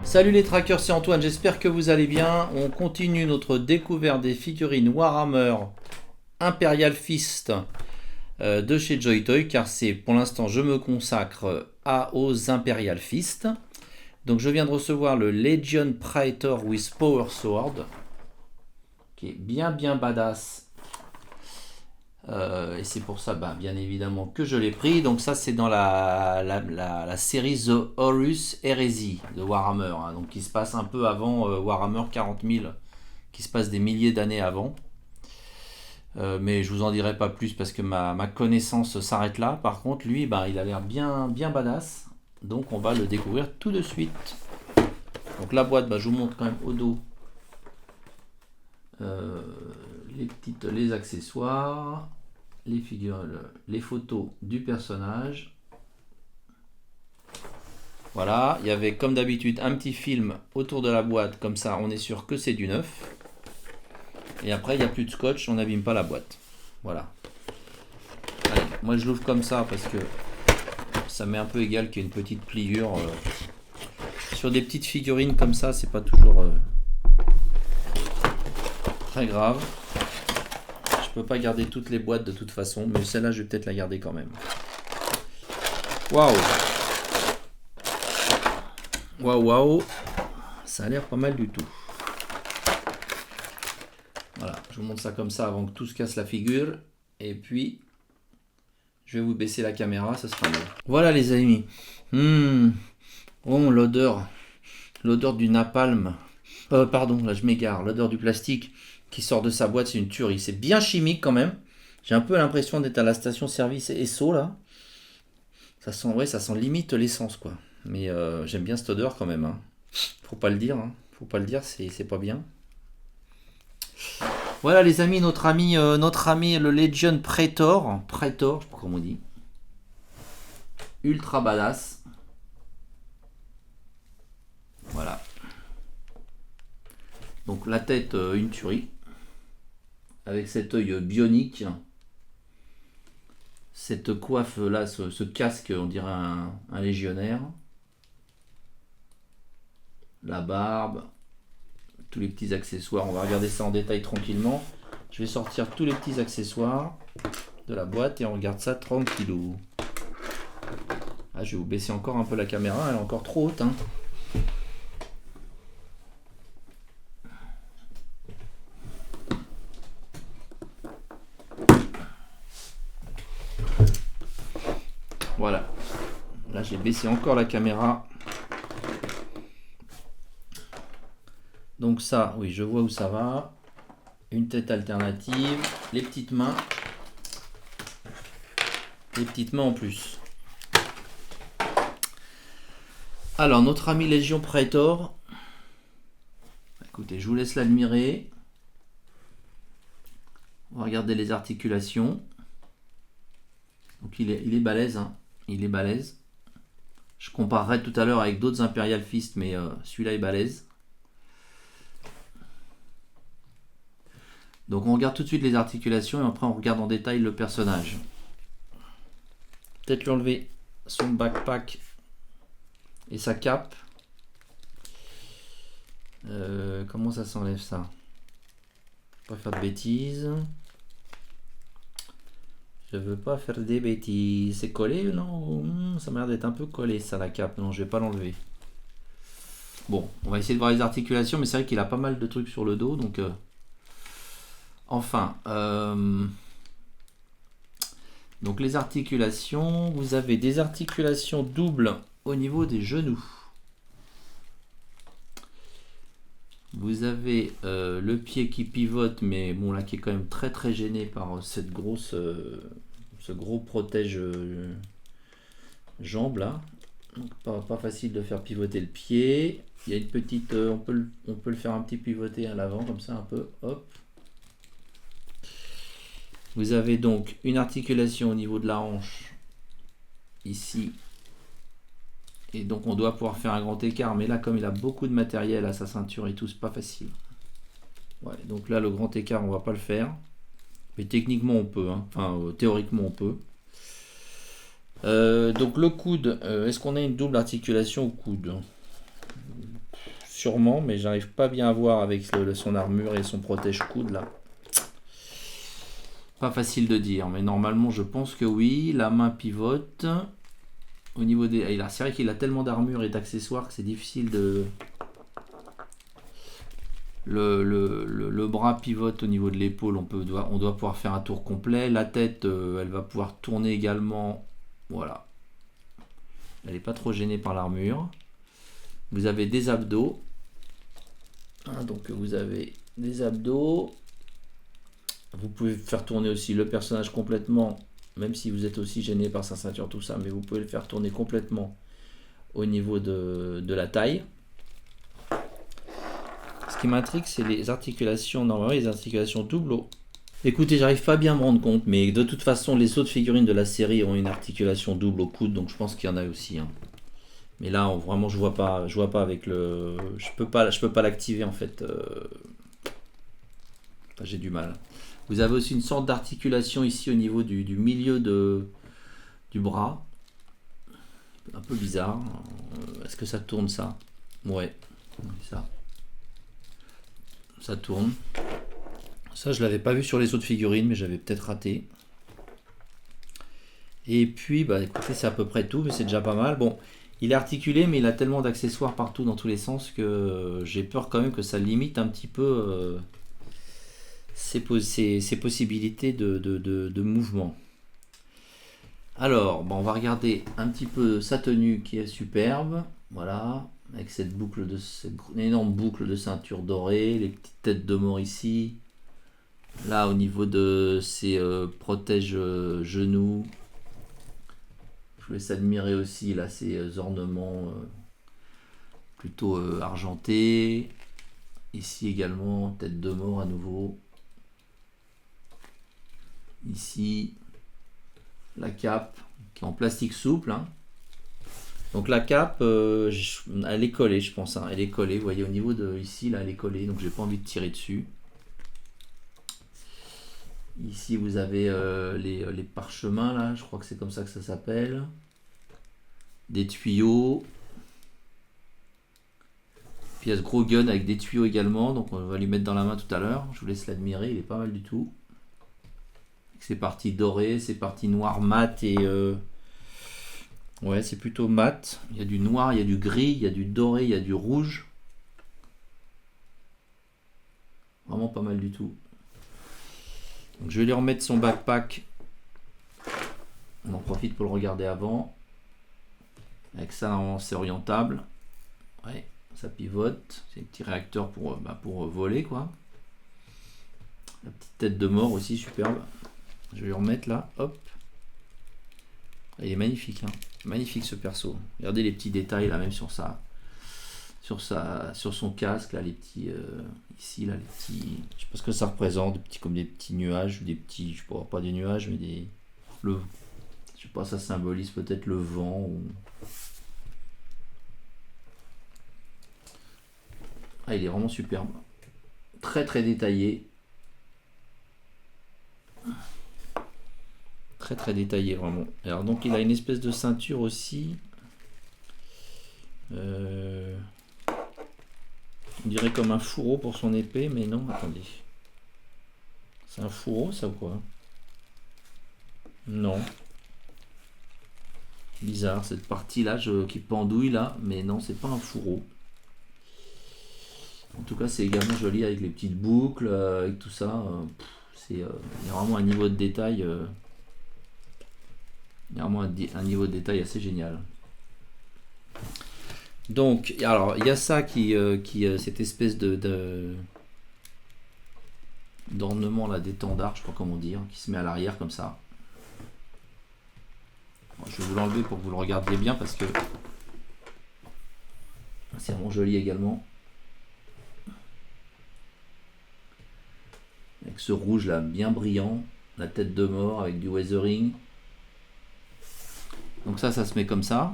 Salut les trackers, c'est Antoine, j'espère que vous allez bien. On continue notre découverte des figurines Warhammer Imperial Fist de chez Joy-Toy, car c'est pour l'instant je me consacre aux Imperial Fist. Donc je viens de recevoir le Legion Praetor with Power Sword, qui est bien badass. Et c'est pour ça, bien évidemment, que je l'ai pris. Donc ça, c'est dans la série The Horus Heresy de Warhammer, hein, donc qui se passe un peu avant Warhammer 40 000, qui se passe des milliers d'années avant. Mais je vous en dirai pas plus parce que ma connaissance s'arrête là. Par contre, lui, il a l'air bien badass. Donc on va le découvrir tout de suite. Donc la boîte, je vous montre quand même au dos les accessoires, les figures, les photos du personnage. Voilà, il y avait comme d'habitude un petit film autour de la boîte, comme ça on est sûr que c'est du neuf. Et après il n'y a plus de scotch, on n'abîme pas la boîte. Voilà. Allez, moi je l'ouvre comme ça parce que ça m'est un peu égal qu'il y ait une petite pliure. Sur des petites figurines comme ça, c'est pas toujours très grave. Je peux pas garder toutes les boîtes de toute façon, mais celle-là je vais peut-être la garder quand même. Waouh! Waouh! Ça a l'air pas mal du tout. Voilà, je vous montre ça comme ça avant que tout se casse la figure. Et puis, je vais vous baisser la caméra, ça sera mieux. Voilà les amis. Oh, l'odeur du napalm. Pardon, là je m'égare. L'odeur du plastique qui sort de sa boîte, c'est une tuerie. C'est bien chimique quand même. J'ai un peu l'impression d'être à la station-service Esso là. Ça sent limite l'essence quoi. Mais j'aime bien cette odeur quand même. Hein. Faut pas le dire. Hein. Faut pas le dire, c'est pas bien. Voilà les amis, notre ami le Legion Praetor, je sais pas comment on dit. Ultra badass. Voilà. Donc la tête, une tuerie. Avec cet œil bionique. Cette coiffe là, ce casque, on dirait un légionnaire. La barbe. Tous les petits accessoires. On va regarder ça en détail tranquillement. Je vais sortir tous les petits accessoires de la boîte et on regarde ça tranquillou. Ah, je vais vous baisser encore un peu la caméra, elle est encore trop haute. Hein. Voilà. Là, j'ai baissé encore la caméra. Donc ça, oui, je vois où ça va. Une tête alternative. Les petites mains. Les petites mains en plus. Alors, notre ami Légion Praetor. Écoutez, je vous laisse l'admirer. On va regarder les articulations. Donc il est balèze. Hein. Il est balèze. Je comparerai tout à l'heure avec d'autres Imperial Fist, mais celui-là est balèze. Donc on regarde tout de suite les articulations et après on regarde en détail le personnage. Peut-être lui enlever son backpack et sa cape. Comment ça s'enlève ça? Pas faire de bêtises. Je veux pas faire des bêtises. C'est collé ou non? Ça m'a l'air d'être un peu collé ça la cape. Non, je vais pas l'enlever. Bon, on va essayer de voir les articulations, mais c'est vrai qu'il a pas mal de trucs sur le dos, donc... Enfin, donc les articulations, vous avez des articulations doubles au niveau des genoux. Vous avez le pied qui pivote, mais bon là qui est quand même très gêné par ce gros protège jambe là. Donc pas facile de faire pivoter le pied. Il y a une petite, on peut le faire un petit pivoter à l'avant comme ça un peu, hop. Vous avez donc une articulation au niveau de la hanche, ici, et donc on doit pouvoir faire un grand écart, mais là comme il a beaucoup de matériel à sa ceinture et tout, c'est pas facile. Ouais, donc là le grand écart on va pas le faire, mais techniquement on peut, hein. Enfin théoriquement on peut. Donc le coude, est-ce qu'on a une double articulation au coude? sûrement, mais j'arrive pas bien à voir avec son armure et son protège-coude là. Pas facile de dire, mais normalement je pense que oui. La main pivote. Au niveau des... C'est vrai qu'il a tellement d'armure et d'accessoires que c'est difficile de... Le bras pivote au niveau de l'épaule, on doit pouvoir faire un tour complet. La tête, elle va pouvoir tourner également. Voilà. Elle n'est pas trop gênée par l'armure. Vous avez des abdos. Hein, donc vous avez des abdos. Vous pouvez faire tourner aussi le personnage complètement, même si vous êtes aussi gêné par sa ceinture, tout ça, mais vous pouvez le faire tourner complètement au niveau de la taille. Ce qui m'intrigue, c'est les articulations, normalement les articulations doubles. Écoutez, j'arrive pas bien à me rendre compte, mais de toute façon, les autres figurines de la série ont une articulation double au coude, donc je pense qu'il y en a aussi. Hein. Mais là, vraiment, je vois pas avec le... Je peux pas l'activer, en fait. Enfin, j'ai du mal. Vous avez aussi une sorte d'articulation ici au niveau du milieu du bras. Un peu bizarre. Est-ce que ça tourne, ça? Ouais, ça tourne. Ça, je l'avais pas vu sur les autres figurines, mais j'avais peut-être raté. Et puis, bah écoutez, c'est à peu près tout, mais c'est déjà pas mal. Bon, il est articulé, mais il a tellement d'accessoires partout dans tous les sens que j'ai peur quand même que ça limite un petit peu ses possibilités de mouvement. Alors, bon, on va regarder un petit peu sa tenue qui est superbe. Voilà, avec cette énorme boucle de ceinture dorée, les petites têtes de mort ici. Là, au niveau de ses protèges genoux, je vous laisse admirer aussi là ces ornements plutôt argentés. Ici également, tête de mort à nouveau. Ici, la cape qui est en plastique souple. Hein. Donc la cape, elle est collée, je pense. Hein. Elle est collée, vous voyez au niveau de ici, là, elle est collée, donc j'ai pas envie de tirer dessus. Ici, vous avez les parchemins, là, je crois que c'est comme ça que ça s'appelle. Des tuyaux. Puis il y a ce gros gun avec des tuyaux également, donc on va lui mettre dans la main tout à l'heure. Je vous laisse l'admirer, il est pas mal du tout. C'est parti doré, c'est parti noir mat et... Ouais, c'est plutôt mat. Il y a du noir, il y a du gris, il y a du doré, il y a du rouge. Vraiment pas mal du tout. Donc, je vais lui remettre son backpack. On en profite pour le regarder avant. Avec ça, c'est orientable. Ouais, ça pivote. C'est un petit réacteur pour voler, quoi. La petite tête de mort aussi, superbe. Je vais lui remettre là, hop. Il est magnifique, hein. Magnifique ce perso. Regardez les petits détails là, même sur son casque là, les petits ici là, les petits. Je sais pas ce que ça représente, comme des petits nuages, des petits, je sais pas des nuages, mais je sais pas, ça symbolise peut-être le vent ou. Ah, il est vraiment superbe, très très détaillé. Très très détaillé vraiment. Alors donc il a une espèce de ceinture aussi. On dirait comme un fourreau pour son épée, mais non, attendez. C'est un fourreau ça ou quoi? Non. Bizarre cette partie là qui pendouille là, mais non, c'est pas un fourreau. En tout cas c'est également joli avec les petites boucles, avec tout ça. Il y a vraiment un niveau de détail. Il y a vraiment un niveau de détail assez génial. Donc, alors, il y a ça cette espèce d'ornement là, d'étendard, je sais pas comment dire, qui se met à l'arrière comme ça. Bon, je vais vous l'enlever pour que vous le regardiez bien parce que c'est vraiment joli également. Avec ce rouge là, bien brillant, la tête de mort avec du weathering. Donc ça se met comme ça.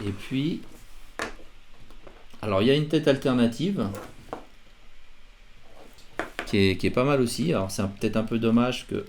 Et puis, alors il y a une tête alternative qui est pas mal aussi. Alors c'est peut-être un peu dommage que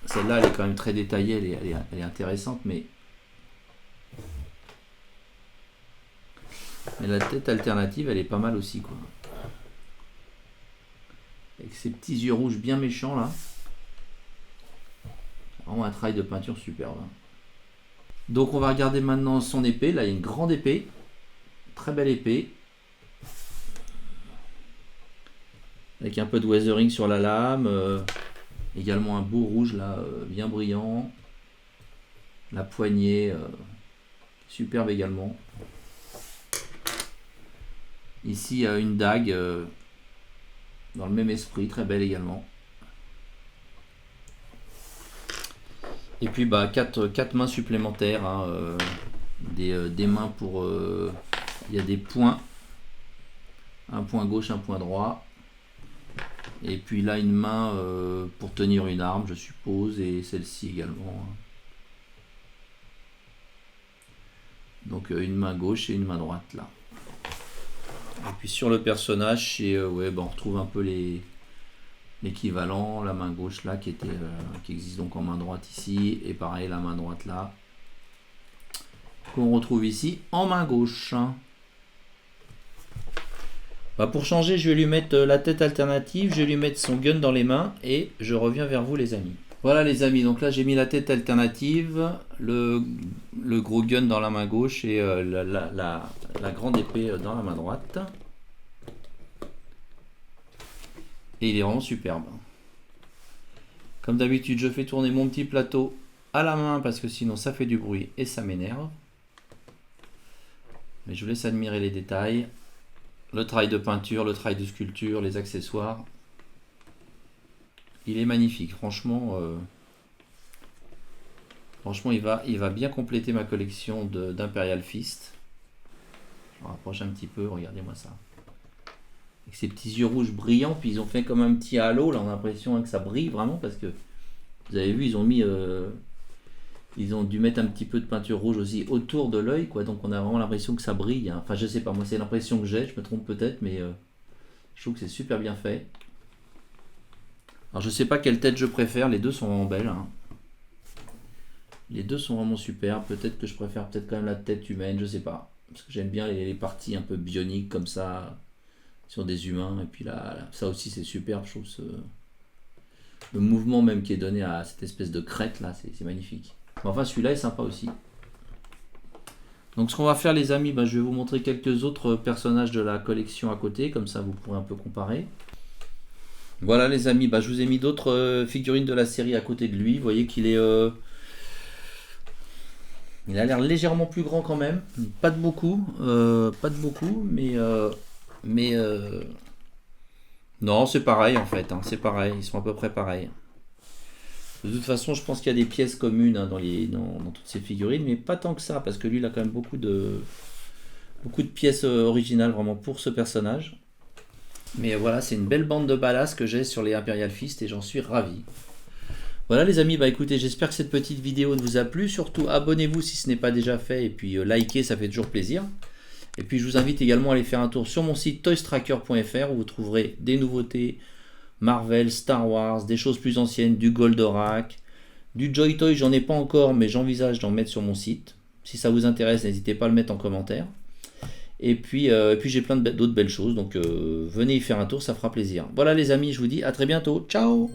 celle-là, elle est quand même très détaillée, elle est intéressante, mais Mais la tête alternative, elle est pas mal aussi, quoi. Avec ses petits yeux rouges bien méchants, là. Vraiment un travail de peinture superbe. Donc on va regarder maintenant son épée. Là, il y a une grande épée. Très belle épée. Avec un peu de weathering sur la lame. Également un beau rouge, là, bien brillant. La poignée, superbe également. Ici, il y a une dague dans le même esprit, très belle également. Et puis, bah, quatre mains supplémentaires, hein, des mains pour... il y a des points. Un point gauche, un point droit. Et puis là, une main pour tenir une arme, je suppose, et celle-ci également. Donc une main gauche et une main droite là. Et puis sur le personnage, ouais, on retrouve un peu l'équivalent, la main gauche là qui existe donc en main droite ici, et pareil la main droite là qu'on retrouve ici en main gauche. Bah pour changer, je vais lui mettre la tête alternative, je vais lui mettre son gun dans les mains et je reviens vers vous les amis. Voilà les amis, donc là j'ai mis la tête alternative, le gros gun dans la main gauche et la grande épée dans la main droite. Et il est vraiment superbe. Comme d'habitude, je fais tourner mon petit plateau à la main parce que sinon ça fait du bruit et ça m'énerve. Mais je vous laisse admirer les détails. Le travail de peinture, le travail de sculpture, les accessoires. Il est magnifique, franchement. Franchement, il va bien compléter ma collection d'Imperial Fist. Je me rapproche un petit peu, regardez-moi ça. Avec ces petits yeux rouges brillants, puis ils ont fait comme un petit halo, là on a l'impression que ça brille vraiment parce que vous avez vu, ils ont dû mettre un petit peu de peinture rouge aussi autour de l'œil, quoi. Donc on a vraiment l'impression que ça brille. Enfin, je sais pas, moi c'est l'impression que j'ai, je me trompe peut-être, mais je trouve que c'est super bien fait. Alors je sais pas quelle tête je préfère, les deux sont vraiment belles. Hein. Les deux sont vraiment super. Peut-être que je préfère peut-être quand même la tête humaine, je sais pas. Parce que j'aime bien les parties un peu bioniques comme ça sur des humains. Et puis là ça aussi c'est superbe, je trouve le mouvement même qui est donné à cette espèce de crête là, c'est magnifique. Enfin celui-là est sympa aussi. Donc ce qu'on va faire les amis, je vais vous montrer quelques autres personnages de la collection à côté, comme ça vous pourrez un peu comparer. Voilà les amis, je vous ai mis d'autres figurines de la série à côté de lui. Vous voyez qu'il est... il a l'air légèrement plus grand quand même. Pas de beaucoup, mais non, c'est pareil en fait. Hein, c'est pareil, ils sont à peu près pareils. De toute façon, je pense qu'il y a des pièces communes dans toutes ces figurines, mais pas tant que ça, parce que lui, il a quand même beaucoup de pièces originales vraiment pour ce personnage. Mais voilà, c'est une belle bande de ballast que j'ai sur les Imperial Fist et j'en suis ravi. Voilà les amis, écoutez, j'espère que cette petite vidéo vous a plu. Surtout, abonnez-vous si ce n'est pas déjà fait et puis likez, ça fait toujours plaisir. Et puis, je vous invite également à aller faire un tour sur mon site toystracker.fr où vous trouverez des nouveautés Marvel, Star Wars, des choses plus anciennes, du Goldorak, du Joy Toy, j'en ai pas encore, mais j'envisage d'en mettre sur mon site. Si ça vous intéresse, n'hésitez pas à le mettre en commentaire. Et puis j'ai plein d'autres belles choses, donc venez y faire un tour, ça fera plaisir. Voilà les amis, je vous dis à très bientôt, ciao!